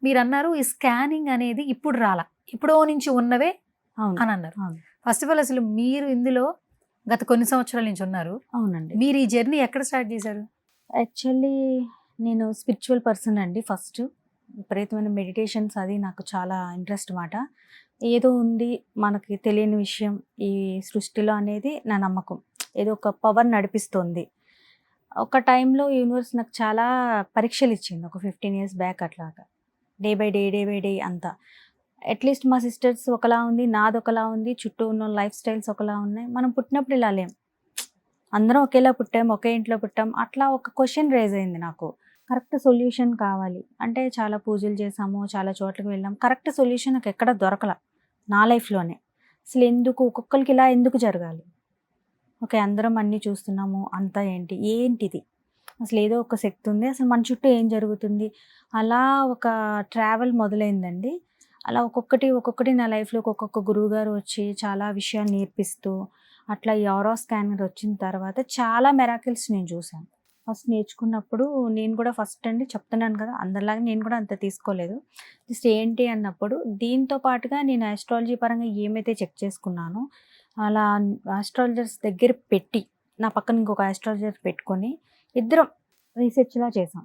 మీరన్నారు ఈ స్కానింగ్ అనేది ఇప్పుడు రాలా. ఎప్పుడో నుంచి ఉన్నవే అవును. అని అన్నారు. అవును. ఫస్ట్ ఆఫ్ ఆల్ అసలు మీరు ఇందులో గత కొన్ని సంవత్సరాల నుంచి ఉన్నారు. అవునండి. మీరు ఈ జర్నీ ఎక్కడ స్టార్ట్ చేశారు? యాక్చువల్లీ నేను స్పిరిచువల్ పర్సన్ అండి ఫస్ట్. విపరీతమైన మెడిటేషన్స్ అది నాకు చాలా ఇంట్రెస్ట్ మాట. ఏదో ఉంది మనకి తెలియని విషయం ఈ సృష్టిలో అనేది నా నమ్మకం. ఏదో ఒక పవర్ నడిపిస్తోంది. ఒక టైంలో యూనివర్స్ నాకు చాలా పరీక్షలిచ్చింది. ఒక 15 ఇయర్స్ బ్యాక్ అట్లాగా. Day by day, day by day అంతా. అట్‌లీస్ట్ మా సిస్టర్స్ ఒకలా ఉంది. నాదొకలా ఉంది. చుట్టూ ఉన్న లైఫ్ స్టైల్స్ ఒకలా ఉన్నాయి. మనం పుట్టినప్పుడు ఇలా లేం. అందరం ఒకేలా పుట్టాం. ఒకే ఇంట్లో పుట్టాం. అట్లా ఒక క్వెషన్ రైజ్ అయింది నాకు. కరెక్ట్ సొల్యూషన్ కావాలి. అంటే చాలా పూజలు చేశాము. చాలా చోట్లకి వెళ్ళాం. కరెక్ట్ సొల్యూషన్ నాకెక్కడ దొరకల. నా లైఫ్‌లోనే. అసలెందుకు ఒక్కొక్కళ్ళకి ఇలా ఎందుకు జరగాలి? ఓకే. అందరం అన్నీ చూస్తున్నాము. అంతా ఏంటి? ఏంటిది? అసలేదో ఒక శక్తి ఉంది. అసలు మన చుట్టూ ఏం జరుగుతుంది? అలా ఒక ట్రావెల్ మొదలైందండి. అలా ఒక్కొక్కటి నా లైఫ్‌లోకి ఒక్కొక్క గురువుగారు వచ్చి చాలా విషయాలు నేర్పిస్తూ, అట్లా ఈ ఆరా స్కానర్ వచ్చిన తర్వాత చాలా మిరాకిల్స్ నేను చూశాను. ఫస్ట్ నేర్చుకున్నప్పుడు నేను కూడా ఫస్ట్ అండి చెప్తున్నాను కదా! అందరిలాగా నేను కూడా అంత తీసుకోలేదు. జస్ట్ ఏంటి అన్నప్పుడు దీంతో పాటుగా నేను ఆస్ట్రాలజీ పరంగా ఏమైతే చెక్ చేసుకున్నానో, అలా ఆస్ట్రాలజర్స్ దగ్గర పెట్టి, నా పక్కన ఇంకొక ఆస్ట్రాలజర్ పెట్టుకొని ఇద్దరం రీసెర్చ్‌లా చేసాం.